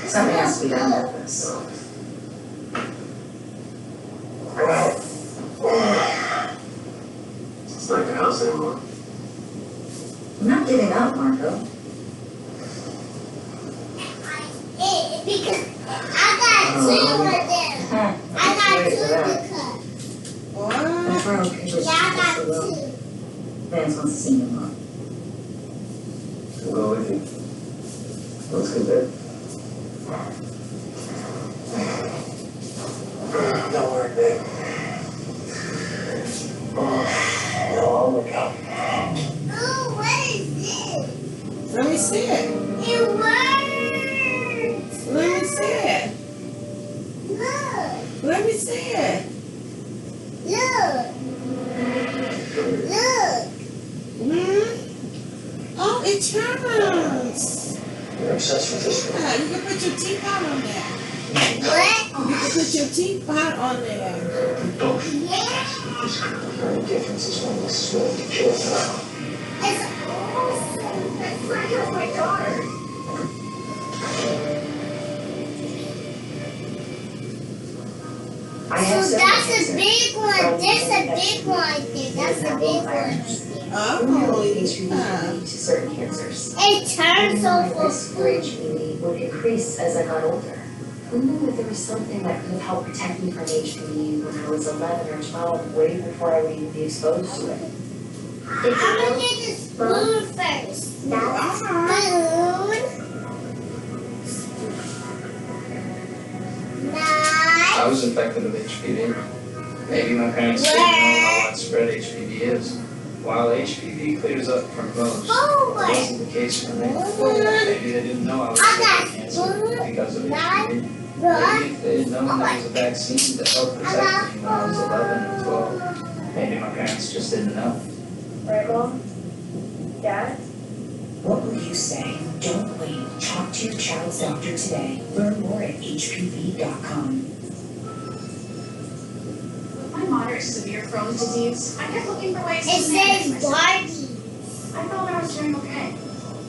Something has to be done with this. It's not your house anymore. I'm not giving up, Marco. Because I got two of them. I got two to cut. That's why I'll pitch it. Yeah, I got two. Vance wants to see your mom. I'll go with you. Let's get there. Don't worry, babe. No, I'll look out. Oh, what is this? Let me see it. It works. Let me see it. Look. Let me see it. Look. Look. Hmm? Oh, it turns. You're obsessed with this one. Yeah, you can put your teapot on there. What? You can put your teapot on there. Yeah. The very difference is when this is willing to kill us now. It's awesome. It's like you're my daughter. I have So several that's a answers. big one. There's a big one right there. That's a big one right there. Oh, HPV yeah. lead to certain cancers. It turns My over. risk for HPV would increase as I got older. Who knew that there was something that could have helped protect me from HPV when I was 11 or 12, way before I would even be exposed to it? I'm gonna get the spoon first. That's spoon. I was infected with HPV. Maybe my parents didn't know how widespread HPV is. While HPV clears up from most, it wasn't the case for me. Maybe they didn't know I was getting cancer because of HPV. Maybe if they had known there was a vaccine to help protect me when I was 11 or 12, maybe my parents just didn't know. Right, Mom? Dad? What will you say? Don't wait. Talk to your child's doctor today. Learn more at hpv.com. With my moderate to severe Crohn's disease, I kept looking for ways It to manage says myself. Barbie. I thought I was doing okay.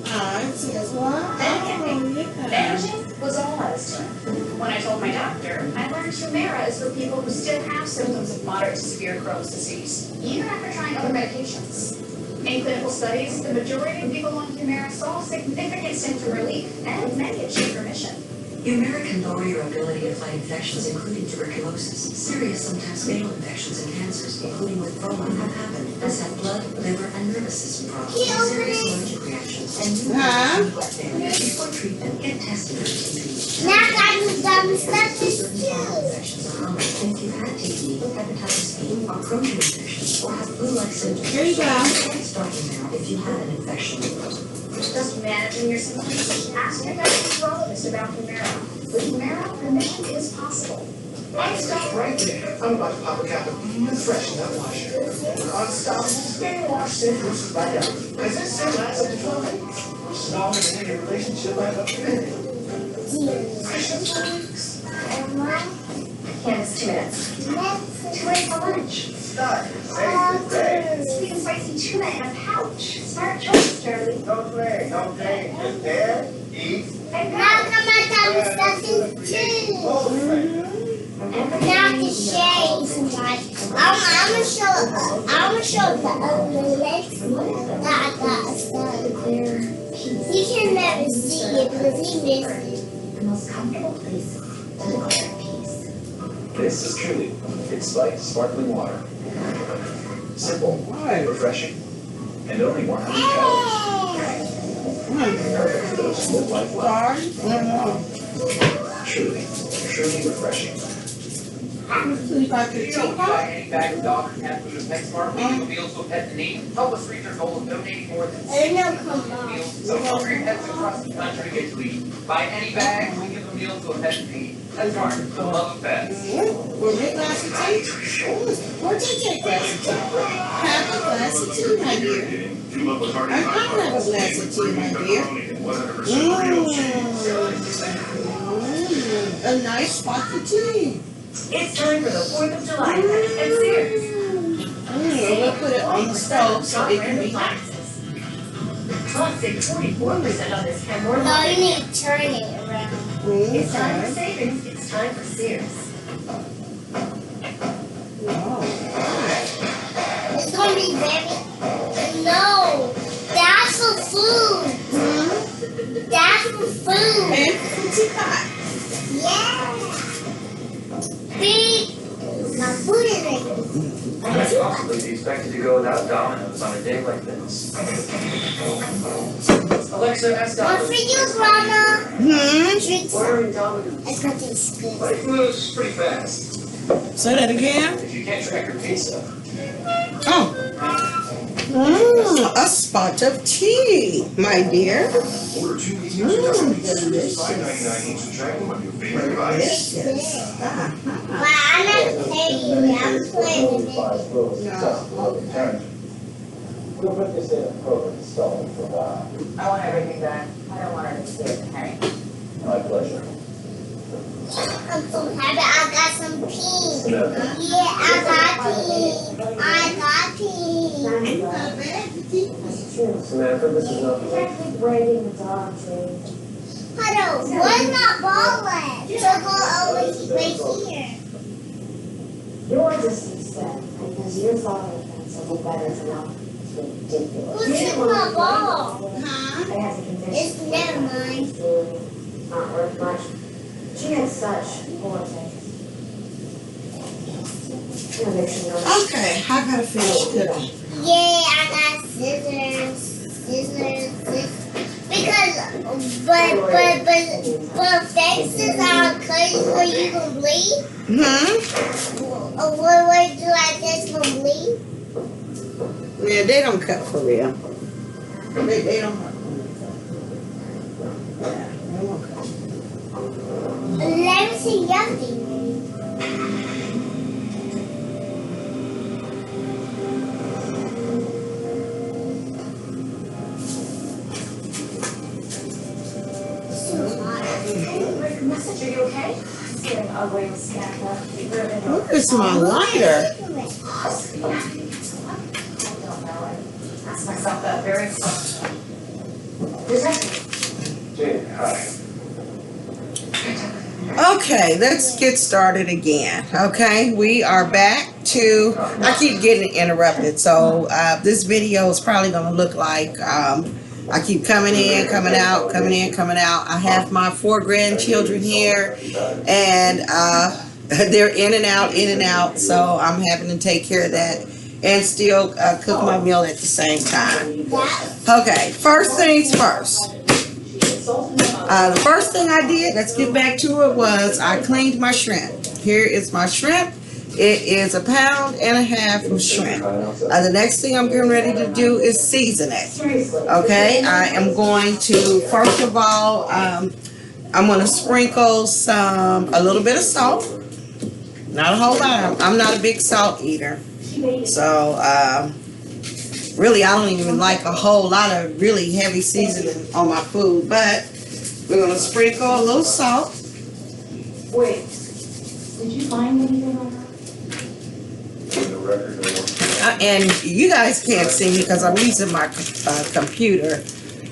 Oh, it says what? Oh, Managing was all I was doing. When I told my doctor, I learned Humira is for people who still have symptoms of moderate to severe Crohn's disease, even after trying other medications. In clinical studies, the majority of people on Humira saw significant symptom relief and many achieved remission. Humira can lower your ability to fight infections, including tuberculosis. Serious, sometimes fatal infections and cancers, including lymphoma, have happened, as have blood, liver, and nervous system problems, serious allergic reactions, and new before treatment. Get tested for TB. Now I got new dumb stuff to Certain do. viral infections are common. If you've had TB, hepatitis B, or Crohn's infections, or have flu-like symptoms, Here you go. start Humira if you have an infection. Just managing your symptoms, ask your neurologist about Humira. With Humira, remission is possible. Stop right there. I'm about to pop a cap of freshen up washer. Unstoppable stain wash scent versus right out. Because this scent lasts up to 12 days. Which is longer than any relationship I've ever been in. Fresh up for weeks. Candace, 2 minutes. Too late for lunch. Start. Save the day. Sweet and spicy tuna in a pouch. Smart choice, Charlie. Don't play. Don't play. Just there. Eat. Now I got my dumb stuff too. Now the shades, like I'm gonna show the other legs that I got stuff. He can never see it because he missed it. The most comfortable place to declare peace. This is truly. It's like sparkling water. Simple, refreshing, and only 100 calories. Perfect for those who live life well. Truly refreshing. You got your You know, teapot? buy any bag of dog or cat food at PetSmart, we give a meal to a pet in need. Help us reach our goal of donating more than 6 million meals to hungry pets across the country get to eat. Buy any bag, we give a meal to a pet in need. PetSmart, the love of pets. Will you glass of tea? Where'd you take glass of tea? Have a glass of tea, my dear. I'm gonna have a glass of tea, my dear. A nice spot of tea. It's time for the 4th of July at Sears. We'll put it on the stove so it can be hot. cost saved 44% on this can more. No, you need to turn it around. It's time for savings, it's time for Sears. It's gonna be very. No, that's for food. That's for food. And pretty hot. Yeah. Big. My food is ready. I might possibly be expected to go without Domino's on a day like this. Alexa, ask One for you, Grandma. Drinks. Ordering Domino's. It's gonna taste good. Life moves pretty fast. Say that again. If you can't track your pizza. Oh. A spot of tea, my dear. Order 2 medium Delicious. $5.99 each and track them on your favorite device. Delicious. Well, I'm not playing with it. I'm playing with it. We'll put this in a program stall for a while. I want everything back. I don't want her to see it, Harry. My pleasure. I'm so happy I got some pink. Samantha. Yeah, I got pink. I got pink. Samantha, this is not. Technically braiding the dog too. Hold on, where's my ball at? So go over right here. Yours is set because your father thinks a little better than us. It's ridiculous. Who took my ball? I have to convince It's never mine. it's really not worth much. She has such poor taste. Okay, I gotta finish cooking. Yeah, I got scissors. Because, but fences are cutting so you can bleed. What do like this for bleed? Yeah, they don't cut for real. They don't cut. Yeah, they won't cut. Let me see your thing. Message, are you okay? It's getting ugly and stacked up. Where's my lighter? I don't know. I asked myself that very question. Jane, hi. Okay, let's get started again. Okay, we are back to, I keep getting interrupted, so this video is probably going to look like I keep coming in, coming out, coming in, coming out. I have my 4 grandchildren here, and they're in and out, so I'm having to take care of that and still cook my meal at the same time. Okay, first things first. The first thing I did, let's get back to it, was I cleaned my shrimp. Here is my shrimp. It is 1.5 pounds of shrimp. The next thing I'm getting ready to do is season it. Okay, I am going to, first of all, I'm going to sprinkle a little bit of salt. Not a whole lot. I'm not a big salt eater. So, really, I don't even like a whole lot of really heavy seasoning on my food. But we're going to sprinkle a little salt. Wait, did you find anything on that? And you guys can't see me because I'm using my computer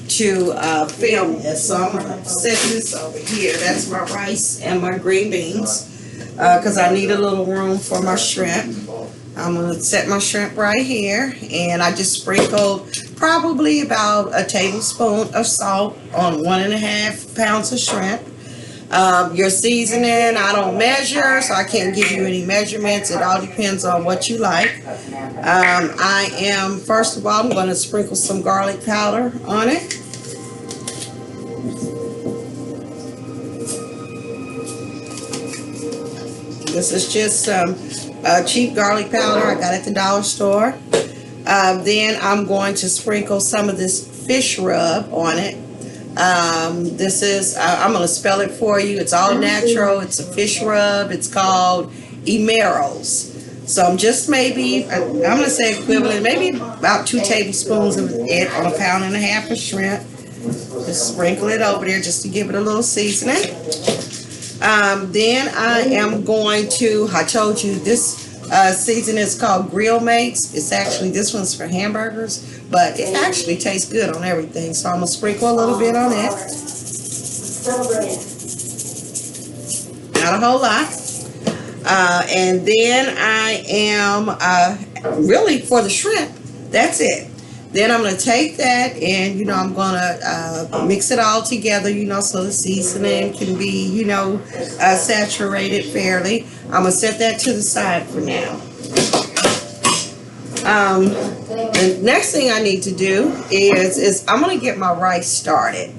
to film this. So I'm going to set this over here. That's my rice and my green beans because I need a little room for my shrimp. I'm going to set my shrimp right here, and I just sprinkled probably about a tablespoon of salt on 1.5 pounds of shrimp. Your seasoning, I don't measure, so I can't give you any measurements. It all depends on what you like. I am, first of all, I'm going to sprinkle some garlic powder on it. This is just some cheap garlic powder I got at the dollar store. Then I'm going to sprinkle some of this fish rub on it. This is, I'm going to spell it for you. It's all natural. It's a fish rub. It's called Emeros. So I'm just maybe, I'm going to say equivalent, maybe about 2 tablespoons of it on 1.5 pounds of shrimp. Just sprinkle it over there just to give it a little seasoning. Then I am going to, I told you this seasoning is called Grill Mates. It's actually, this one's for hamburgers, but it actually tastes good on everything. So I'm gonna sprinkle a little bit on it. Not a whole lot. And then I am really for the shrimp. That's it. Then I'm gonna take that and I'm gonna mix it all together, so the seasoning can be saturated fairly. I'm gonna set that to the side for now. The next thing I need to do is I'm gonna get my rice started.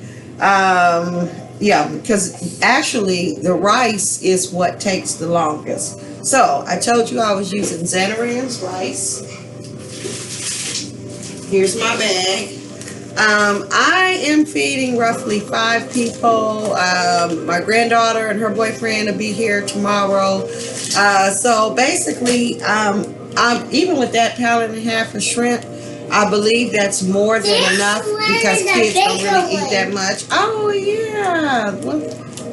Yeah, because actually the rice is what takes the longest. So I told you I was using Zatarain's rice. Here's my bag. I am feeding roughly 5 people. My granddaughter and her boyfriend will be here tomorrow. So basically, even with that pound and a half of shrimp, I believe that's more than enough because kids don't really eat that much. Oh yeah.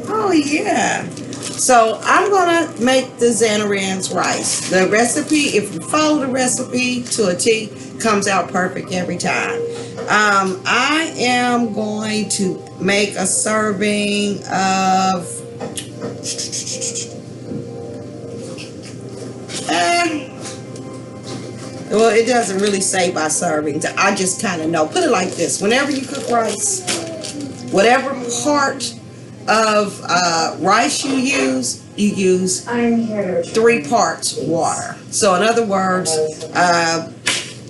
Oh yeah. So I'm gonna make the Zatarain's rice. The recipe, if you follow the recipe to a T, comes out perfect every time. I am going to make a serving of well, it doesn't really say by servings. I just kind of know. Put it like this. Whenever you cook rice, whatever part of rice you use 3 parts water. So in other words,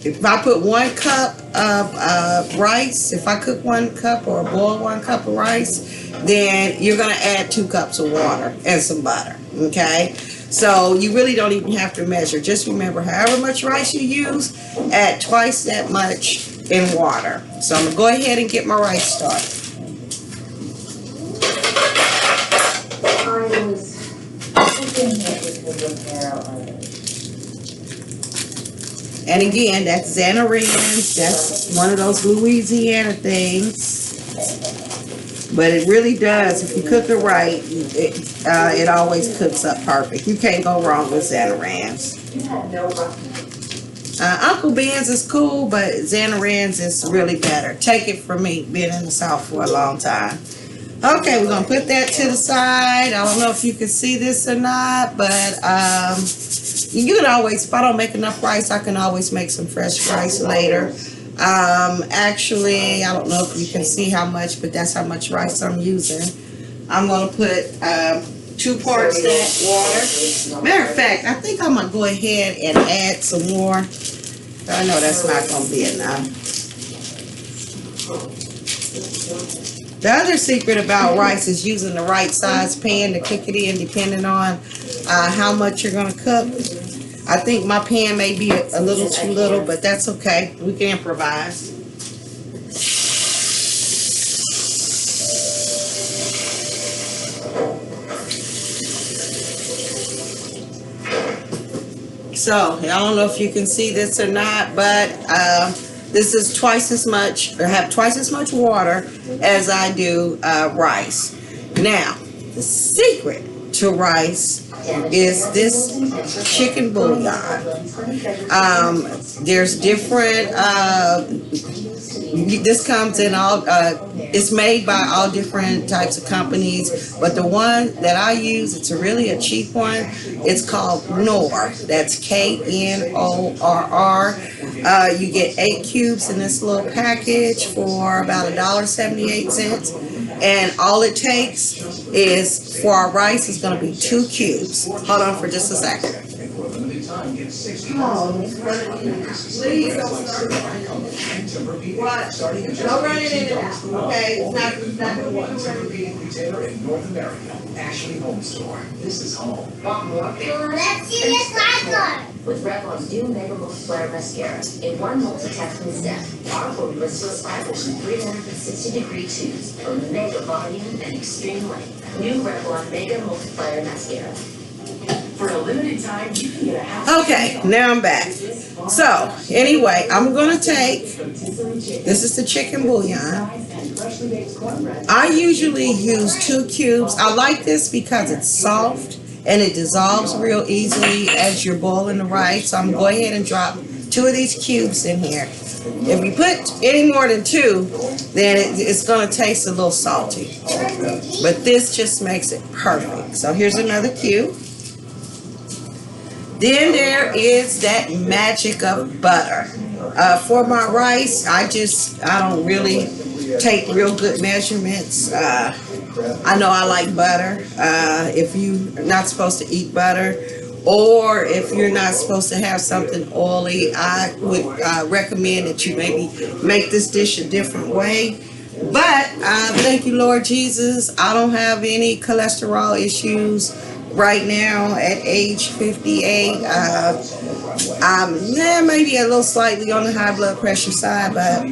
if I put 1 cup of rice, if I cook 1 cup or boil 1 cup of rice, then you're going to add 2 cups of water and some butter. Okay? So you really don't even have to measure. Just remember, however much rice you use, add twice that much in water. So I'm going to go ahead and get my rice started. I was thinking that we could repair And again, that's Zatarain's. That's one of those Louisiana things. But it really does. If you cook it right, it always cooks up perfect. You can't go wrong with Zatarain's. Uncle Ben's is cool, but Zatarain's is really better. Take it from me, been in the South for a long time. Okay, we're going to put that to the side. I don't know if you can see this or not, but you can always, if I don't make enough rice, I can always make some fresh rice later. Actually, I don't know if you can see how much, but that's how much rice I'm using. I'm going to put 2 parts that water. Matter of fact, I think I'm going to go ahead and add some more. I know that's not going to be enough. The other secret about rice is using the right size pan to cook it in, depending on how much you're going to cook. I think my pan may be a little too little, but that's okay. We can improvise. So, I don't know if you can see this or not, but this is twice as much, or have twice as much water as I do rice. Now, the secret to rice is this chicken bouillon. There's different, this comes in all, it's made by all different types of companies, but the one that I use, it's really a cheap one. It's called Knorr. That's K-N-O-R-R. You get 8 cubes in this little package for about $1.78. And all it takes is, for our rice, is going to be 2 cubes. Hold on for just a second. Please don't start running. What? Don't run it into that. Okay, it's not going to work. Retailer in North America, Ashley Home Store. This is home. Let's see this Revlon. With Revlon's new Mega Multiplier Mascara, in one multitasking step, our formula to establish in 360-degree tubes for mega volume and extreme length. New Revlon Mega Multiplier Mascara. For a limited time, you can get a half. Okay, now I'm back. So, anyway, I'm going to take, this is the chicken bouillon. I usually use 2 cubes. I like this because it's soft and it dissolves real easily as you're boiling the rice. So I'm going to go ahead and drop 2 of these cubes in here. If you put any more than 2, then it's going to taste a little salty. But this just makes it perfect. So here's another cube. Then there is that magic of butter. For my rice, I don't really take real good measurements. I know I like butter. If you're not supposed to eat butter, or if you're not supposed to have something oily, I would recommend that you maybe make this dish a different way. But thank you, Lord Jesus, I don't have any cholesterol issues right now at age 58. I'm maybe a little slightly on the high blood pressure side, but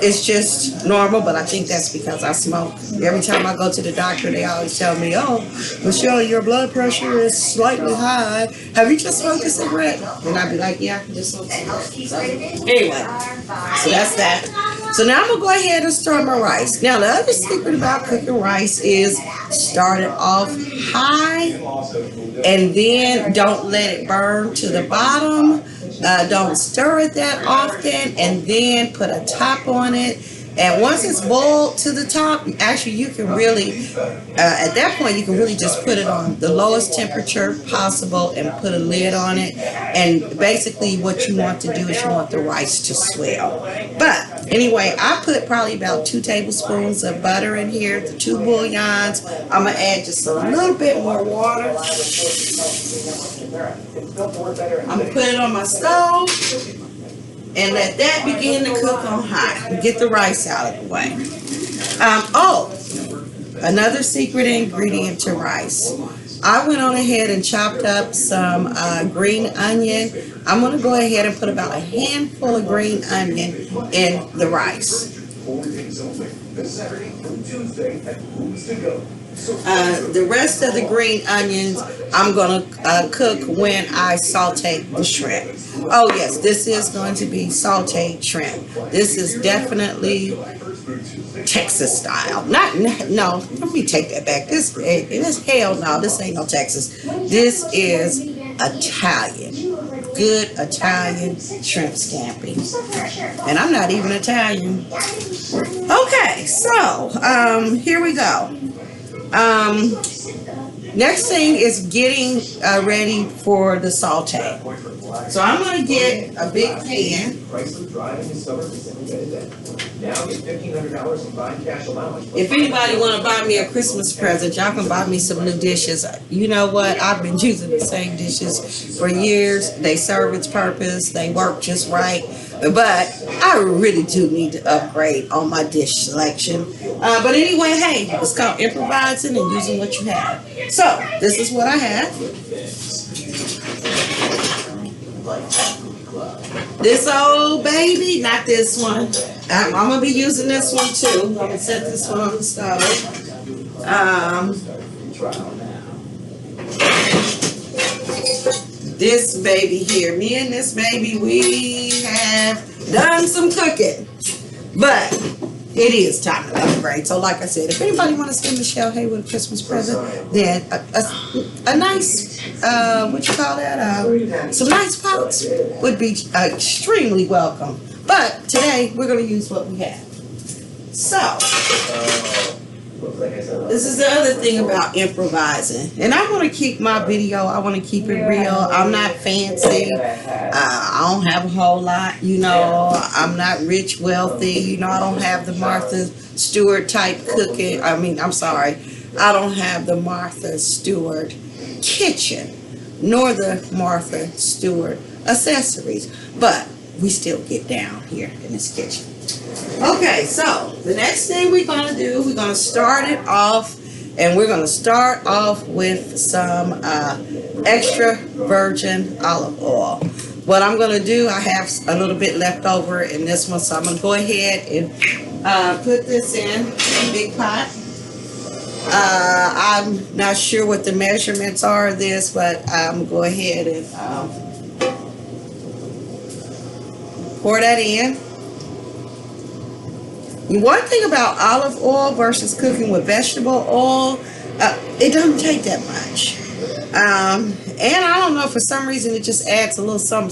it's just normal. But I think that's because I smoke. Every time I go to the doctor, they always tell me, "Oh, Michelle, your blood pressure is slightly high. Have you just smoked a cigarette?" And I'd be like, "Yeah, just smoked a cigarette." So, anyway, so that's that. So now I'm going to go ahead and start my rice. Now, the other secret about cooking rice is start it off high and then don't let it burn to the bottom. Don't stir it that often, and then put a top on it. And once it's boiled to the top, actually you can really, at that point, you can really just put it on the lowest temperature possible and put a lid on it. And basically what you want to do is you want the rice to swell. But anyway, I put probably about 2 tablespoons of butter in here, the 2 bouillons. I'm going to add just a little bit more water. I'm going to put it on my stove and let that begin to cook on high. Get the rice out of the way. Another secret ingredient to rice. I went on ahead and chopped up some green onion. I'm going to go ahead and put about a handful of green onion in the rice. The rest of the green onions I'm going to cook when I saute the shrimp. Oh yes, this is going to be sauteed shrimp. This is definitely Texas style. No, let me take that back. This hell no, this ain't no Texas. This is Italian. Good Italian shrimp scampi. And I'm not even Italian. Okay, so here we go. Next thing is getting ready for the saute. So I'm going to get a big pan. If anybody want to buy me a Christmas present, y'all can buy me some new dishes. You know what? I've been using the same dishes for years. They serve its purpose. They work just right. But I really do need to upgrade on my dish selection. But anyway, hey, it's called improvising and using what you have. So this is what I have. This old baby, not this one. I'm going to be using this one too. I'm going to set this one on the stove. This baby here. Me and this baby, we have done some cooking. But it is time to upgrade. So like I said, if anybody want to send Michelle Haywood a Christmas present, then a nice, what you call that? Some nice pots would be extremely welcome. But today, we're going to use what we have. So, this is the other thing about improvising. And I want to keep my video, I want to keep it real. I'm not fancy. I don't have a whole lot, you know. I'm not rich, wealthy. You know, I don't have the Martha Stewart type cooking. I don't have the Martha Stewart kitchen, nor the Martha Stewart accessories. But we still get down here in this kitchen. Okay, so the next thing we're going to do, we're going to start it off, and we're going to start off with some extra virgin olive oil. What I'm going to do, I have a little bit left over in this one, so I'm going to go ahead and put this in a big pot. I'm not sure what the measurements are of this, but I'm going to go ahead and pour that in. One thing about olive oil versus cooking with vegetable oil, it doesn't take that much. And I don't know, for some reason it just adds a little something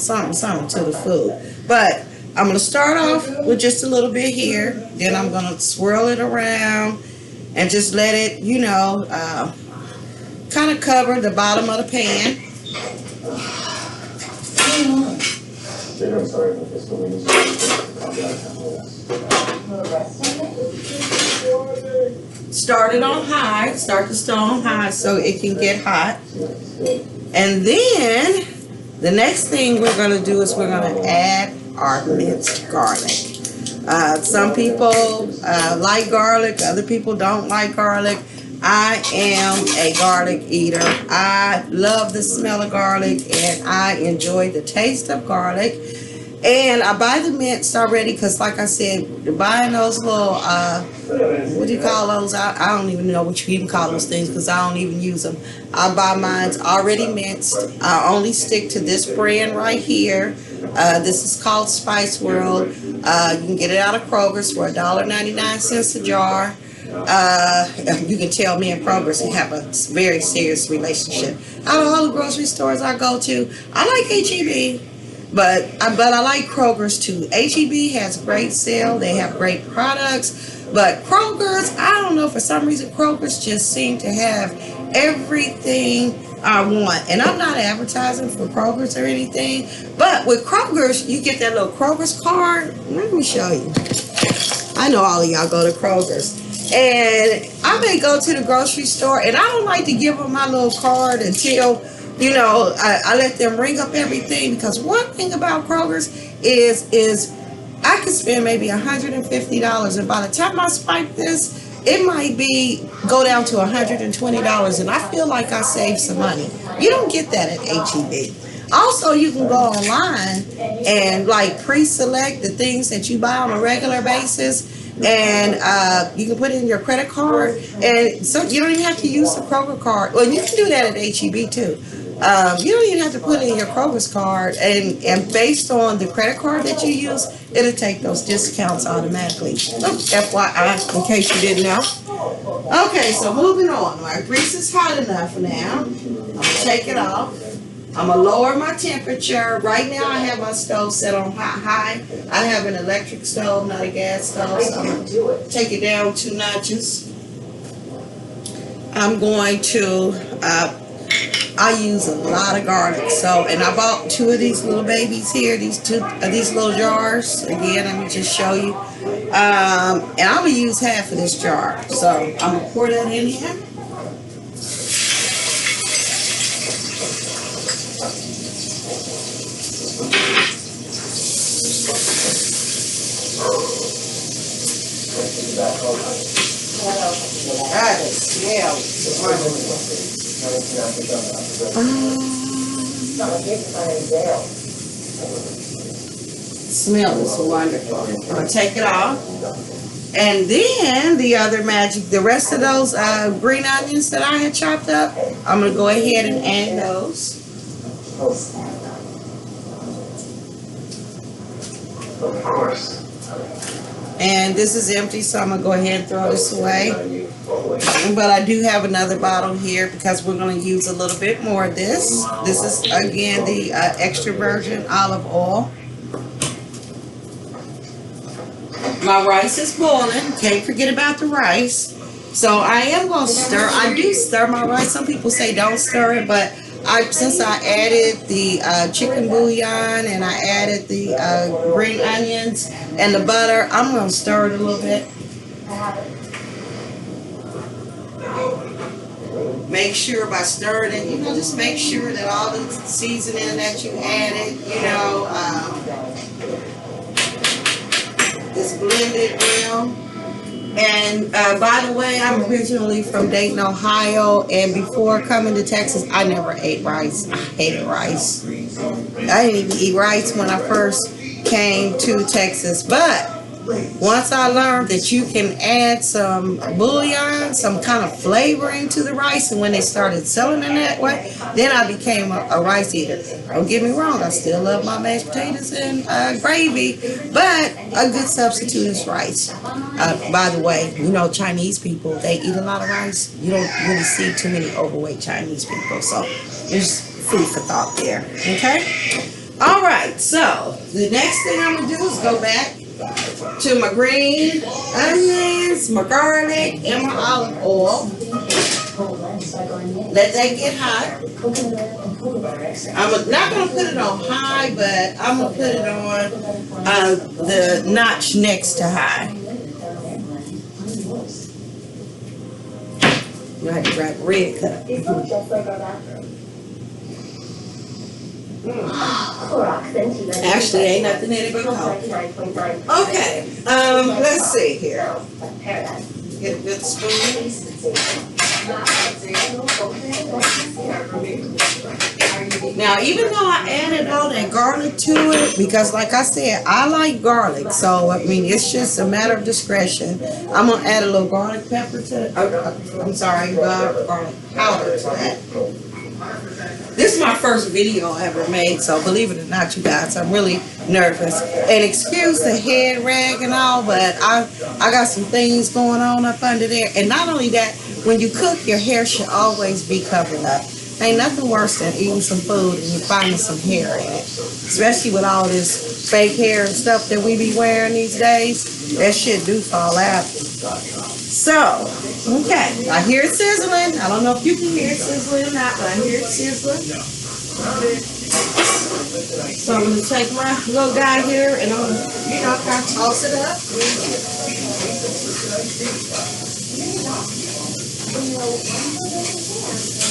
to the food. But I'm going to start off with just a little bit here. Then I'm going to swirl it around and just let it, you know, kind of cover the bottom of the pan. Start it on high. Start the stove on high so it can get hot. And then the next thing we're going to do is we're going to add our minced garlic. Some people like garlic, other people don't like garlic. I am a garlic eater. I love the smell of garlic and I enjoy the taste of garlic. And I buy the minced already because, like I said, buying those little, what do you call those? I don't even know what you even call those things because I don't even use them. I buy mine already minced. I only stick to this brand right here. This is called Spice World. You can get it out of Kroger's for $1.99 a jar. You can tell me and Kroger's have a very serious relationship. Out of all the grocery stores I go to, I like H-E-B. But I like Kroger's too. H-E-B has great sale. They have great products. But Kroger's, I don't know, for some reason, Kroger's just seem to have everything I want. And I'm not advertising for Kroger's or anything. But with Kroger's, you get that little Kroger's card. Let me show you. I know all of y'all go to Kroger's. And I may go to the grocery store, and I don't like to give them my little card until, you know, I let them ring up everything, because one thing about Kroger's is I could spend maybe $150, and by the time I swipe this, it might go down to $120, and I feel like I saved some money. You don't get that at H-E-B. Also, you can go online and like pre-select the things that you buy on a regular basis. And you can put in your credit card, and so you don't even have to use the Kroger card. Well, you can do that at H-E-B too. You don't even have to put in your Kroger's card, and based on the credit card that you use, it'll take those discounts automatically. So, FYI, in case you didn't know. Okay, so moving on. My grease is hot enough now. I'm gonna take it off. I'm going to lower my temperature. Right now I have my stove set on high. I have an electric stove, not a gas stove. So I'm going to take it down 2 notches. I'm going to, I use a lot of garlic. So, and I bought 2 of these little babies here, these little jars. Again, let me just show you. And I'm going to use half of this jar. So I'm going to pour that in here. God, the smell is wonderful. Smell is wonderful. I'm going to take it off. And then the other magic, the rest of those green onions that I had chopped up, I'm going to go ahead and add those. Of course. And this is empty, so I'm going to go ahead and throw this away. But I do have another bottle here because we're going to use a little bit more of this. This is, again, the extra virgin olive oil. My rice is boiling. Can't forget about the rice. So I am going to stir. I do stir my rice. Some people say don't stir it, but since I added the chicken bouillon and I added the green onions and the butter, I'm going to stir it a little bit. Make sure by stirring it, just make sure that all the seasoning that you added, is blended well. And by the way, I'm originally from Dayton, Ohio, and before coming to Texas, I never ate rice. I hated rice. I didn't even eat rice when I first came to Texas, but once I learned that you can add some bouillon, some kind of flavoring to the rice, and when they started selling it that way, then I became a rice eater. Don't get me wrong, I still love my mashed potatoes and gravy, but a good substitute is rice. By the way, Chinese people, they eat a lot of rice. You don't really see too many overweight Chinese people, so there's food for thought there, okay? All right, so the next thing I'm gonna do is go back to my green onions, my garlic, and my olive oil. Let that get hot. I'm not gonna put it on high, but I'm gonna put it on the notch next to high. You have to grab a red cup. Actually, ain't nothing in it but coke. Okay, let's see here. Get a good spoon. Now, even though I added all that garlic to it, because like I said, I like garlic, so I mean, it's just a matter of discretion. I'm gonna add a little garlic pepper to it. I'm sorry, garlic powder to that. This is my first video I ever made, so believe it or not, you guys, I'm really nervous. And excuse the head rag and all, but I got some things going on up under there. And not only that, when you cook, your hair should always be covered up. Ain't nothing worse than eating some food and you finding some hair in it. Especially with all this fake hair and stuff that we be wearing these days. That shit do fall out. So, okay, I hear it sizzling. I don't know if you can hear it sizzling or not, but I hear it sizzling. So I'm gonna take my little guy here and I'm gonna, kind of toss it up.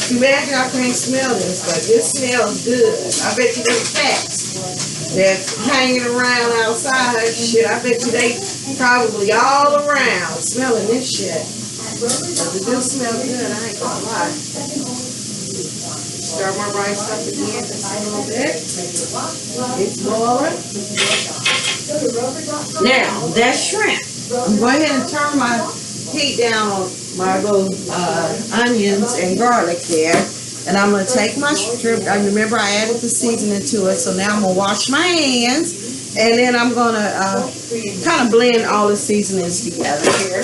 Too bad y'all can't smell this, but this smells good. I bet you them cats that's hanging around outside, shit, I bet you they probably all around smelling this shit. But it do smell good, I ain't gonna lie. Stir my rice up again just a little bit. It's boiling. Now, that shrimp. I'm going ahead and turn my heat down on my little onions and garlic there. And I'm going to take my shrimp. I remember I added the seasoning to it, so now I'm going to wash my hands. And then I'm going to kind of blend all the seasonings together here.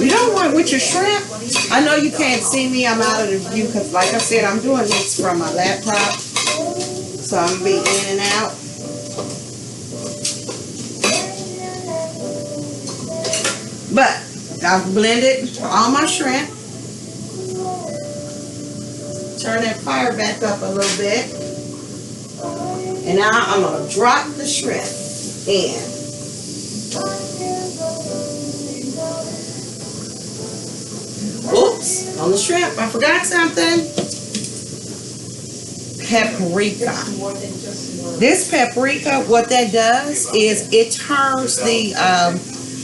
You don't want with your shrimp. I know you can't see me. I'm out of the view because, like I said, I'm doing this from my laptop. So I'm going to be in and out. But I've blended all my shrimp. Turn that fire back up a little bit. And now I'm going to drop the shrimp in. Oops, on the shrimp, I forgot something. Paprika. This paprika, what that does is it turns the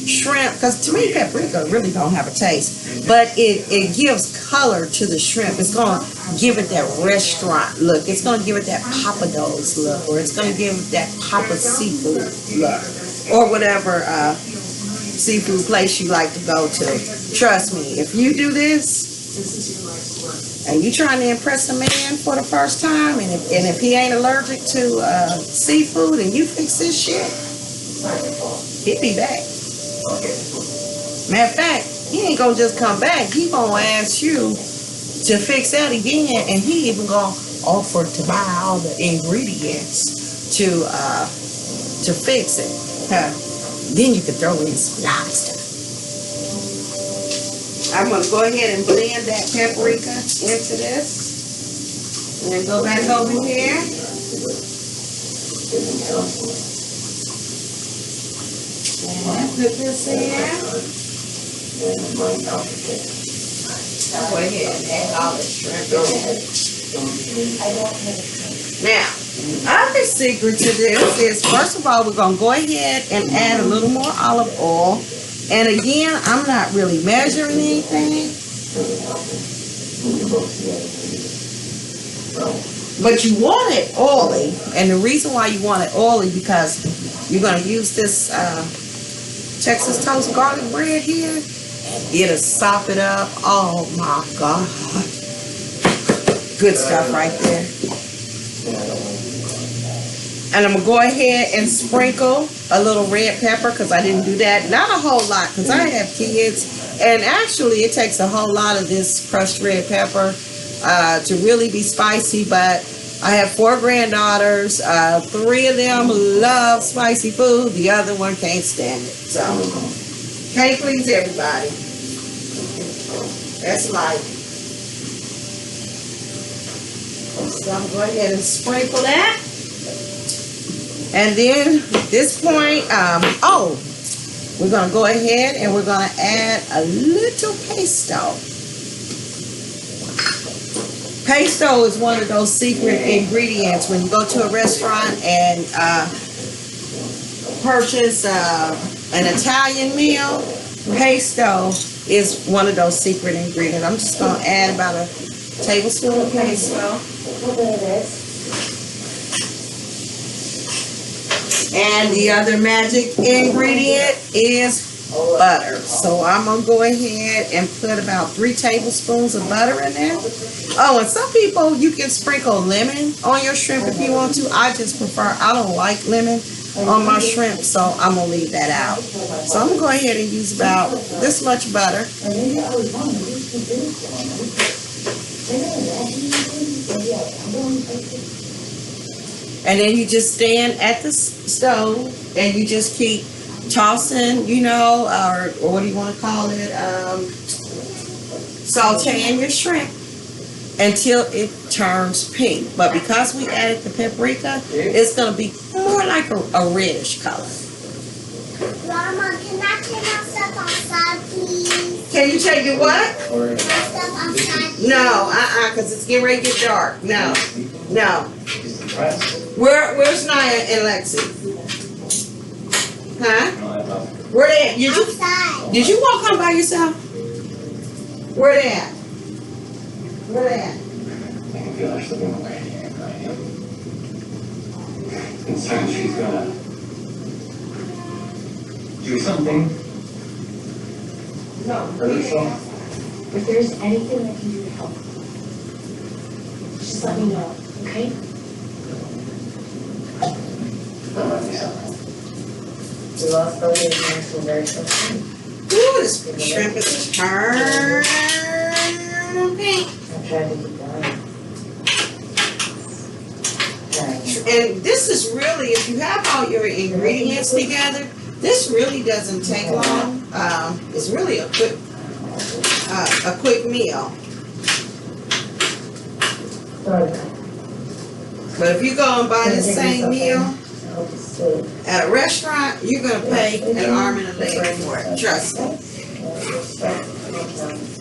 shrimp, because to me paprika really don't have a taste, but it gives color to the shrimp. It's going to give it that restaurant look. It's going to give it that Pappadeaux look, or it's going to give it that Papa Seafood look, or whatever seafood place you like to go to. Trust me, if you do this and you trying to impress a man for the first time, and if he ain't allergic to seafood and you fix this shit, he'll be back. Matter of fact, he ain't gonna just come back. He gonna ask you to fix that again, and he even gonna offer to buy all the ingredients to fix it. Then you can throw in some lobster. I'm going to go ahead and blend that paprika into this. And then go back over here. And put this in. Go ahead and add all the shrimp in. Now, other secret to this is, first of all, we're going to go ahead and add a little more olive oil. And again, I'm not really measuring anything. But you want it oily. And the reason why you want it oily, because you're going to use this Texas toast garlic bread here. It'll sop it up. Oh my God. Good stuff right there. And I'm going to go ahead and sprinkle a little red pepper because I didn't do that. Not a whole lot because I have kids. And actually, it takes a whole lot of this crushed red pepper to really be spicy. But I have 4 granddaughters. 3 of them love spicy food. The other one can't stand it. So, can't please everybody. That's life. So I'm going to go ahead and sprinkle that. And then at this point, we're going to go ahead and we're going to add a little pesto. Pesto is one of those secret ingredients when you go to a restaurant and purchase an Italian meal. Pesto is one of those secret ingredients. I'm just going to add about a tablespoon of pesto. And the other magic ingredient is butter. So I'm going to go ahead and put about 3 tablespoons of butter in there. Oh, and some people, you can sprinkle lemon on your shrimp if you want to. I just prefer, I don't like lemon on my shrimp, so I'm going to leave that out. So I'm going to go ahead and use about this much butter. And then you just stand at the stove and you just keep tossing, you know, or what do you want to call it? Sauteing your shrimp until it turns pink. But because we added the paprika, it's going to be more like a reddish color. Mama, can I take my stuff outside, please? Can you take your what? My stuff outside, please? No, because it's getting ready to get dark. No. Where's Naya and Lexi? Huh? Where they at? Outside. Did you walk home by yourself? Where they at? Where they at? I can feel her slipping away. It's time she's gonna do something. No. Hurt herself. If there's anything I can do to help, just let me know, okay? We lost both of them for very quickly. Ooh, this shrimp is turning pink. I tried to keep going. And this is really, if you have all your ingredients together, this really doesn't take long. It's really a quick meal. But if you go and buy the same meal at a restaurant, you're going to pay an arm and a leg for it. Trust me.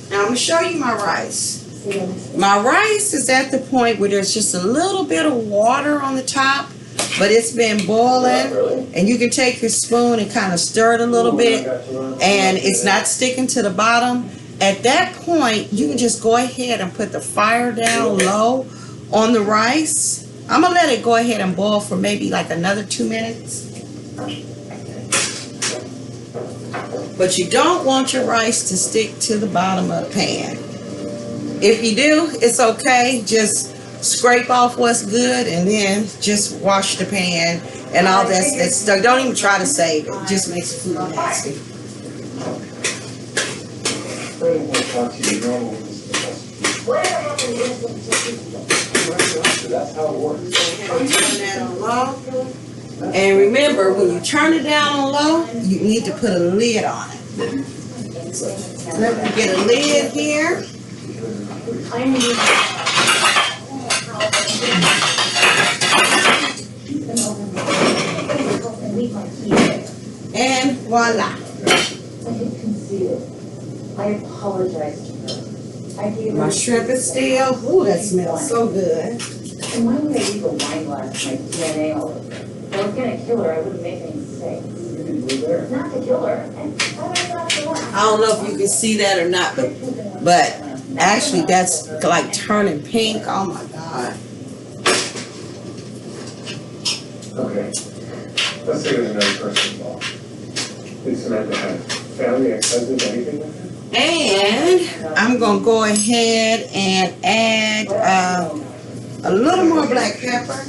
Now I'm going to show you my rice. My rice is at the point where there's just a little bit of water on the top, but it's been boiling, and you can take your spoon and kind of stir it a little bit, and it's not sticking to the bottom. At that point, you can just go ahead and put the fire down low on the rice. I'm going to let it go ahead and boil for maybe like another 2 minutes. But you don't want your rice to stick to the bottom of the pan. If you do, it's okay. Just scrape off what's good and then just wash the pan and all that stuff. Don't even try to save it. It just makes the food nasty. That's how it works. Turn that on low. And remember, when you turn it down on low, you need to put a lid on it. So let me get a lid here. And voila. I apologize to her. I gave her. My shrimp is still, ooh, that smells so good. And why would I leave a wine glass with my DNA all over it? If I was gonna kill her, I wouldn't make any mistakes. Not to kill her. And why would I not kill her? I don't know if you can see that or not, but actually that's like turning pink. Oh my God. Okay. Let's say there's another person involved. Did Samantha have family, ex-husband, anything like that? And I'm going to go ahead and add a little more black pepper.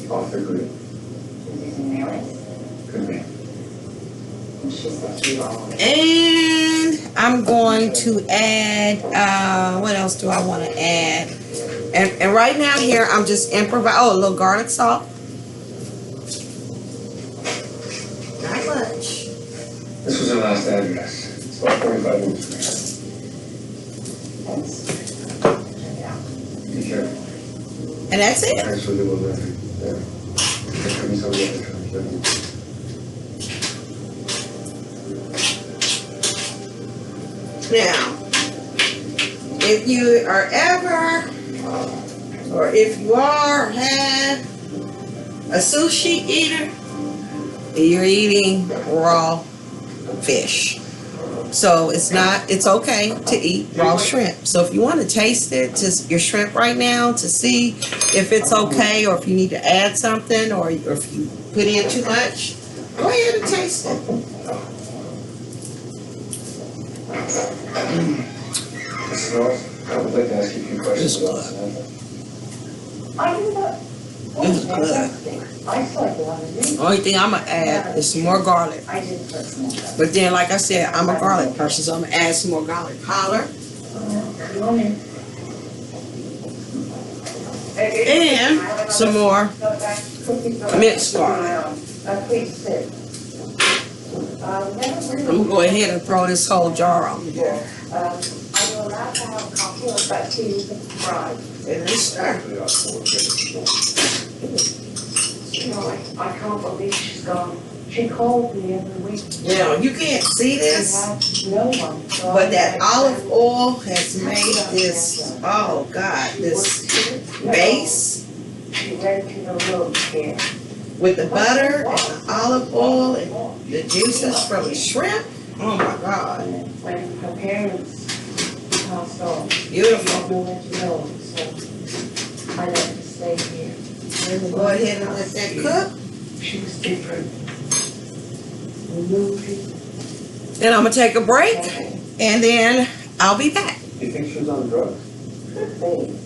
Off the grid. parents. Could be. And she said you always. And I'm going to add, what else do I want to add? And right now here, I'm just improvise. Oh, a little garlic salt. Not much. This was her last address. It's about 45 minutes from Thanks. here. Be careful. And that's it. Thanks for doing that. Yeah. There could be some other times. Now, if you are ever, or if you are, have a sushi eater, you're eating raw fish. So it's okay to eat raw shrimp. So if you want to taste it, just your shrimp right now to see if it's okay or if you need to add something or if you put in too much, go ahead and taste it. Mrs. North, I would like to ask you a few questions about this matter. I do that. This is good. I thought you wanted to do. Only thing I'm gonna add is some more garlic. I didn't put some more. But then, like I said, I'm a garlic person, so I'm gonna add some more garlic powder and some more minced garlic. Please sit. I'm gonna go ahead and throw this whole jar on here. Are you allowed to have coffee or that tea fried? And then stir. You know, I can't believe she's gone. She called me every week. Now, you can't see this, She had no one. So but I that had- olive oil has made this, oh God, this base She went to the room here. with the butter and the olive oil and the juices from the shrimp. Oh my God, When her parents passed on. beautiful. No one to know, so I let her stay here. Go ahead and let that cook. She was different. Moody. Then I'm gonna take a break and then I'll be back. Do you think she was on drugs? Good thing.